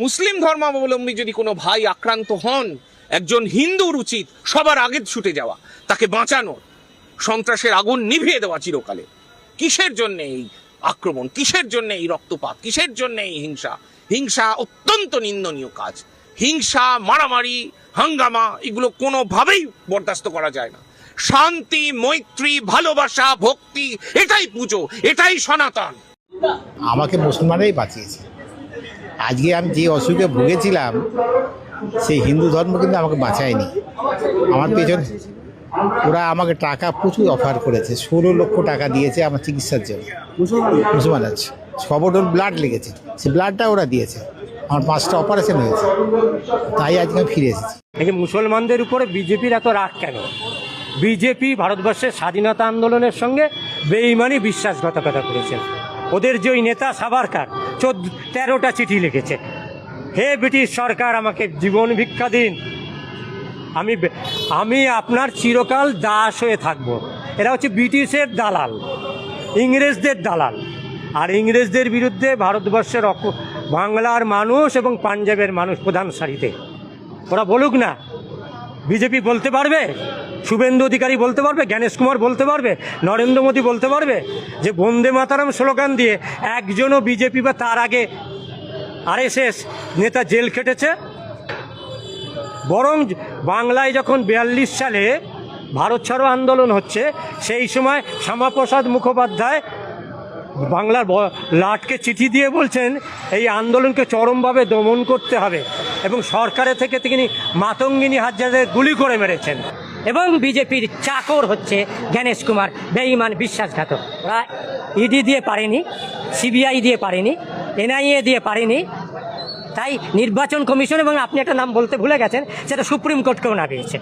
মুসলিম ধর্মাবলম্বী যদি কোনো ভাই আক্রান্ত হন, একজন হিন্দুর উচিত সবার আগে ছুটে যাওয়া, তাকে বাঁচানোর, সন্ত্রাসের আগুন নিভিয়ে দেওয়া চিরকালে। কিসের জন্য এই আক্রমণ, কিসের জন্য এই রক্তপাত, কিসের জন্য এই হিংসা? হিংসা অত্যন্ত নিন্দনীয় কাজ। হিংসা, মারামারি, হাঙ্গামা এগুলো কোনোভাবেই বরদাস্ত করা যায় না। শান্তি, মৈত্রী, ভালোবাসা, ভক্তি, এটাই পুজো, এটাই সনাতন। আমাকে মুসলমানরাই বাঁচিয়েছে। আজকে আমি যে অসুখে ভুগেছিলাম সেই হিন্দু ধর্ম কিন্তু আমাকে বাঁচায়নি। আমার পেছনে ওরা আমাকে টাকা প্রচুর অফার করেছে, 16 লক্ষ টাকা দিয়েছে আমার চিকিৎসার জন্য। মুসলমান আছে, 6 বোতল ব্লাড লেগেছে, সেই ব্লাডটা ওরা দিয়েছে। আমার 5টা অপারেশন হয়েছে, তাই আজকে আমি ফিরে এসেছি। দেখে মুসলমানদের উপরে বিজেপির এত রাগ কেন? বিজেপি ভারতবর্ষের স্বাধীনতা আন্দোলনের সঙ্গে বেঈমানি বিশ্বাসঘাতকতা করেছেন। ওদের যে ওই নেতা সাভারকার 13টা চিঠি লিখেছে, হে ব্রিটিশ সরকার আমাকে জীবন ভিক্ষা দিন, আমি আপনার চিরকাল দাস হয়ে থাকব। এরা হচ্ছে ব্রিটিশের দালাল, ইংরেজদের দালাল। আর ইংরেজদের বিরুদ্ধে ভারতবর্ষের বাংলার মানুষ এবং পাঞ্জাবের মানুষ প্রধান সারিতে। ওরা বলুক না, বিজেপি বলতে পারবে, শুভেন্দু অধিকারী বলতে পারবে, জ্ঞানেশ কুমার বলতে পারবে, নরেন্দ্র মোদী বলতে পারবে যে বন্দে মাতারাম স্লোগান দিয়ে একজনও বিজেপি বা তার আগে আরএসএস নেতা জেল খেটেছে? বরং বাংলায় যখন 42 সালে ভারত ছাড়ো আন্দোলন হচ্ছে, সেই সময় শ্যামাপ্রসাদ মুখোপাধ্যায় বাংলার লাটকে চিঠি দিয়ে বলছেন এই আন্দোলনকে চরমভাবে দমন করতে হবে, এবং সরকারের থেকে তিনি মাতঙ্গিনী হাজরাদের গুলি করে মেরেছেন। এবং বিজেপির চাকর হচ্ছে জ্ঞানেশ কুমার, বেঈমান, বিশ্বাসঘাতক। ওরা ইডি দিয়ে পারেনি, সিবিআই দিয়ে পারেনি, এনআইএ দিয়ে পারেনি, তাই নির্বাচন কমিশন, এবং আপনি একটা নাম বলতে ভুলে গেছেন, সেটা সুপ্রিম কোর্টকেও না পেয়েছে।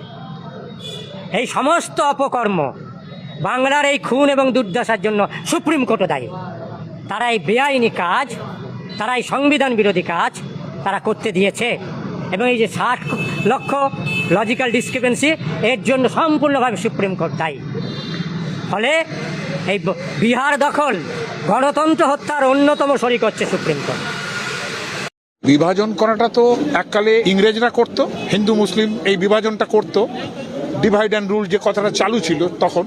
এই সমস্ত অপকর্ম, বাংলার এই খুন এবং দুর্দশার জন্য সুপ্রিম কোর্টও দায়ী। তারা এই বেআইনি কাজ, তারা এই সংবিধান বিরোধী কাজ তারা করতে দিয়েছে। এবং এই যে 60 লক্ষ লজিক্যাল ডিসক্রিপেন্সি, এর জন্য সম্পূর্ণভাবে সুপ্রিম কোর্ট দায়ী। ফলে এই বিহার দখল, গণতন্ত্র হত্যার অন্যতম শরিক হচ্ছে সুপ্রিম কোর্ট। বিভাজন করাটা তো এককালে ইংরেজরা করতো, হিন্দু মুসলিম এই বিভাজনটা করতো, ডিভাইড অ্যান্ড রুল যে কথাটা চালু ছিল তখন।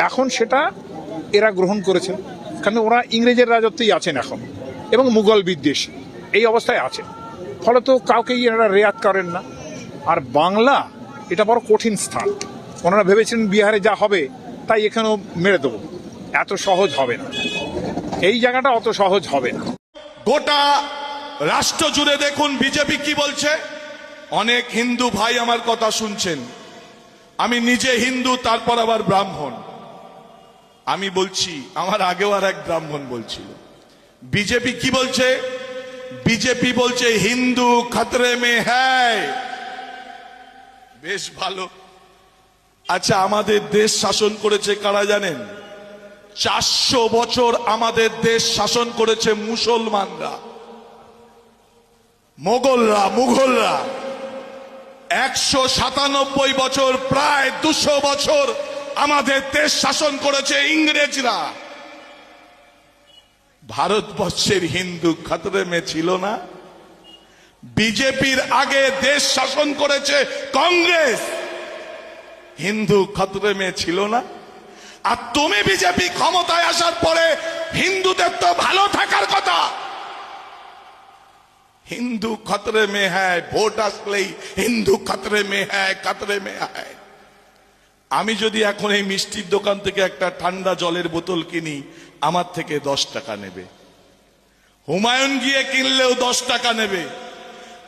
এখন সেটা এরা গ্রহণ করেছে, কারণ ওরা ইংরেজের রাজত্বেই আছেন এখন, এবং মুঘল বিদ্বেষ এই অবস্থায় আছে। ফলত কাউকেই এরা রেয়াত করেন না। আর বাংলা এটা বড় কঠিন স্থান। ওনারা ভেবেছিলেন বিহারে যা হবে তাই এখানেও মেরে দেবো, এত সহজ হবে না। এই জায়গাটা অত সহজ হবে না। গোটা রাষ্ট্র জুড়ে দেখুন বিজেপি কি বলছে। অনেক হিন্দু ভাই আমার কথা শুনছেন, আমি নিজে হিন্দু, তারপর আবার ব্রাহ্মণ। আমি বলছি, আমার আগেও আর এক ব্রাহ্মণ বলছিল, বিজেপি কি বলছে? বিজেপি বলছে হিন্দু খতরে মে হ্যায়। বেশ ভালো। আচ্ছা, আমাদের দেশ শাসন করেছে কারা জানেন? 400 বছর আমাদের দেশ শাসন করেছে মুসলমানরা, মুঘলরা 197 বছর, প্রায় 200 বছর আমাদের দেশ শাসন করেছে ইংরেজরা। ভারতবর্ষের হিন্দু খতরে মে ছিল না? বিজেপির আগে দেশ শাসন করেছে কংগ্রেস, হিন্দু খতরে মে ছিল না? আর তুমি বিজেপি ক্ষমতায় আসার পরে হিন্দুদের তো ভালো থাকার কথা, হিন্দু খতরে মে হ্যায়, ভোট আসলেই হিন্দু খতরে মে হ্যায়, খতরে মে হ্যায়। আমি যদি এখন এই মিষ্টির দোকান থেকে একটা ঠান্ডা জলের বোতল কিনি, আমার থেকে 10 টাকা নেবে। হুমায়ুন গিয়ে কিনলেও 10 টাকা নেবে।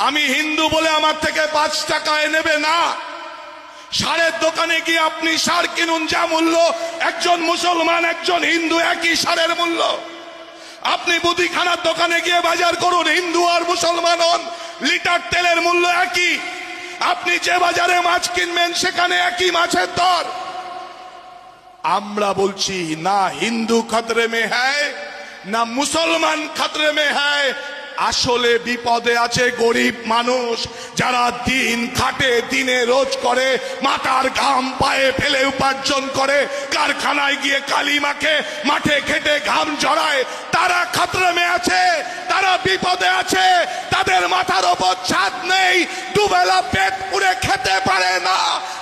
আমি হিন্দু বলে আমার থেকে 5 টাকায় নেবে না। সারের দোকানে গিয়ে আপনি সার কিনুন, যা মূল্য, একজন মুসলমান একজন হিন্দু একই সারের মূল্য। আপনি মুদিখানার দোকানে গিয়ে বাজার করুন, হিন্দু আর মুসলমান হন, লিটার তেলের মূল্য একই। আপনি যে বাজারে মাছ কিনবেন সেখানে একই মাছের দর। আমরা বলছি না হিন্দু খতরে মে হ্যায়, না মুসলমান খতরে মে হ্যায়, আসলে বিপদে আছে গরিব মানুষ, যারা দিন খাটে, দিনে রোজ করে, মাথার ঘাম পায়ে ফেলে উপার্জন করে, কারখানায় গিয়ে কালি মাখে, মাঠে খেটে ঘাম ঝরায়, তারা খতরে মে আছে, তারা বিপদে আছে, তাদের মাথার ওপর ছাদ নেই, দুবেলা পেট পুড়ে খেতে পারে না,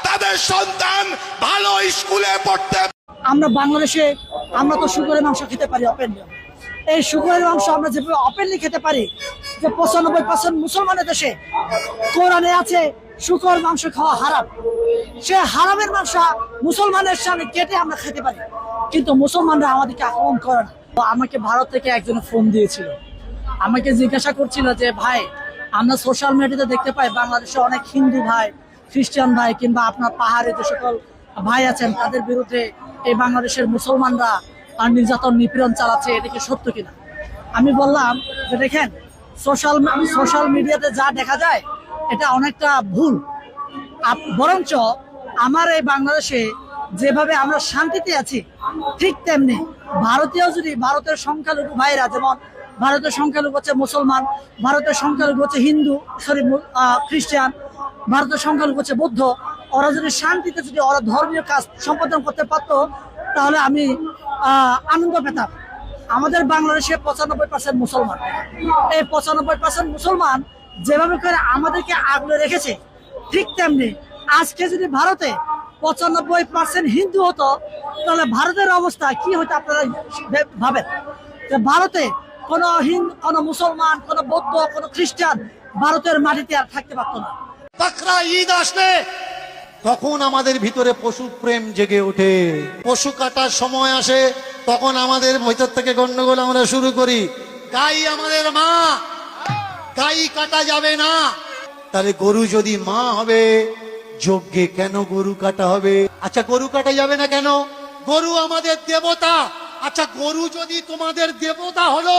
তাদের সন্তান ভালো স্কুলে পড়তে। আমরা বাংলাদেশে আমরা তো শুকরের মাংস খেতে পারি ওপেনলি। এই শুকরের মাংস আমরা যেভাবে ওপেনলি খেতে পারি, যে 95% মুসলমানের দেশে কোরআনে আছে শুকর মাংস খাওয়া হারাম, সে হারামের মাংস মুসলমানের সামনে কেটে আমরা খেতে পারি, কিন্তু মুসলমানরা আমাদেরকে আক্রমণ করে না। তো আমাকে ভারত থেকে একজন ফোন দিয়েছিল, আমাকে জিজ্ঞাসা করছিল যে ভাই, আমরা সোশ্যাল মিডিয়াতে দেখতে পাই বাংলাদেশে অনেক হিন্দু ভাই, খ্রিস্টান ভাই কিংবা আপনার পাহাড়ে যে সকল ভাই আছেন তাদের বিরুদ্ধে এই বাংলাদেশের মুসলমানরা আর নির্যাতন নিপীড়ন চালাচ্ছে, এটা কি সত্য কিনা? আমি বললাম যে দেখেন, সোশ্যাল মিডিয়াতে যা দেখা যায় এটা অনেকটা ভুল। বরঞ্চ আমার এই বাংলাদেশে যেভাবে আমরা শান্তিতে আছি, ঠিক তেমনি ভারতের সংখ্যালঘু ভাইরা, যেমন ভারতের সংখ্যালঘু হচ্ছে মুসলমান, ভারতের সংখ্যালঘু হচ্ছে হিন্দু, খ্রিস্টান, ভারতের সংখ্যালঘু হচ্ছে বৌদ্ধ, ওরা যদি শান্তিতে ওরা ধর্মীয় কাজ সম্পাদন করতে পারতো তাহলে আমি আনন্দ পেতাম। আমাদের বাংলাদেশে 95% মুসলমান, এই 95% মুসলমান যেভাবে করে আমাদেরকে আগলে রেখেছে, ঠিক তেমনি আজকে যদি ভারতে 95% হিন্দু হতো তাহলে ভারতের অবস্থা কি হতো আপনারা ভাবেন। যে ভারতে কোনো মুসলমান, কোনো বৌদ্ধ, কোনো খ্রিস্টান ভারতের মাটিতে আর থাকতে পারতো না। বাকরা ঈদ আসলে তখন আমাদের ভিতরে পশু প্রেম জেগে ওঠে, পশু কাটার সময় আসে তখন আমাদের ভিতর থেকে গন্ডগোল আমরা শুরু করি। গাই আমাদের মা, গাই কাটা যাবে না। তাহলে গরু যদি মা হবে, যজ্ঞে কেন গরু কাটা হবে? আচ্ছা, গরু কাটা যাবে না কেন? গরু আমাদের দেবতা। আচ্ছা, গরু যদি তোমাদের দেবতা হলো,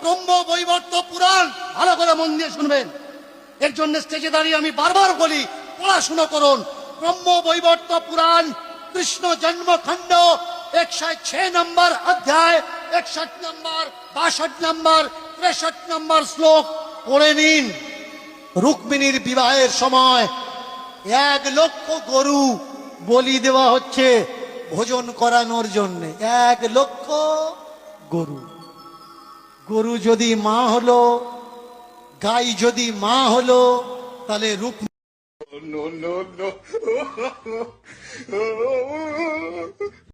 ব্রহ্ম বৈবর্ত পুরাণ ভালো করে মন দিয়ে শুনবেন, এর জন্য স্টেজে দাঁড়িয়ে আমি বারবার বলি পড়াশুনো করুন। ব্রহ্ম বৈবর্ত পুরাণ কৃষ্ণ জন্মখণ্ড 106 নম্বর অধ্যায় 61 নম্বর 62 নম্বর 63 নম্বর শ্লোক পড়ে নিন। রুক্মিণীর বিবাহের সময় 1 লক্ষ গরু বলি দেওয়া হচ্ছে ভোজন করানোর জন্য। 1 লক্ষ গরু। গরু যদি মা হলো, গাই যদি মা হলো, তাহলে রুক্মিণী No, no, no.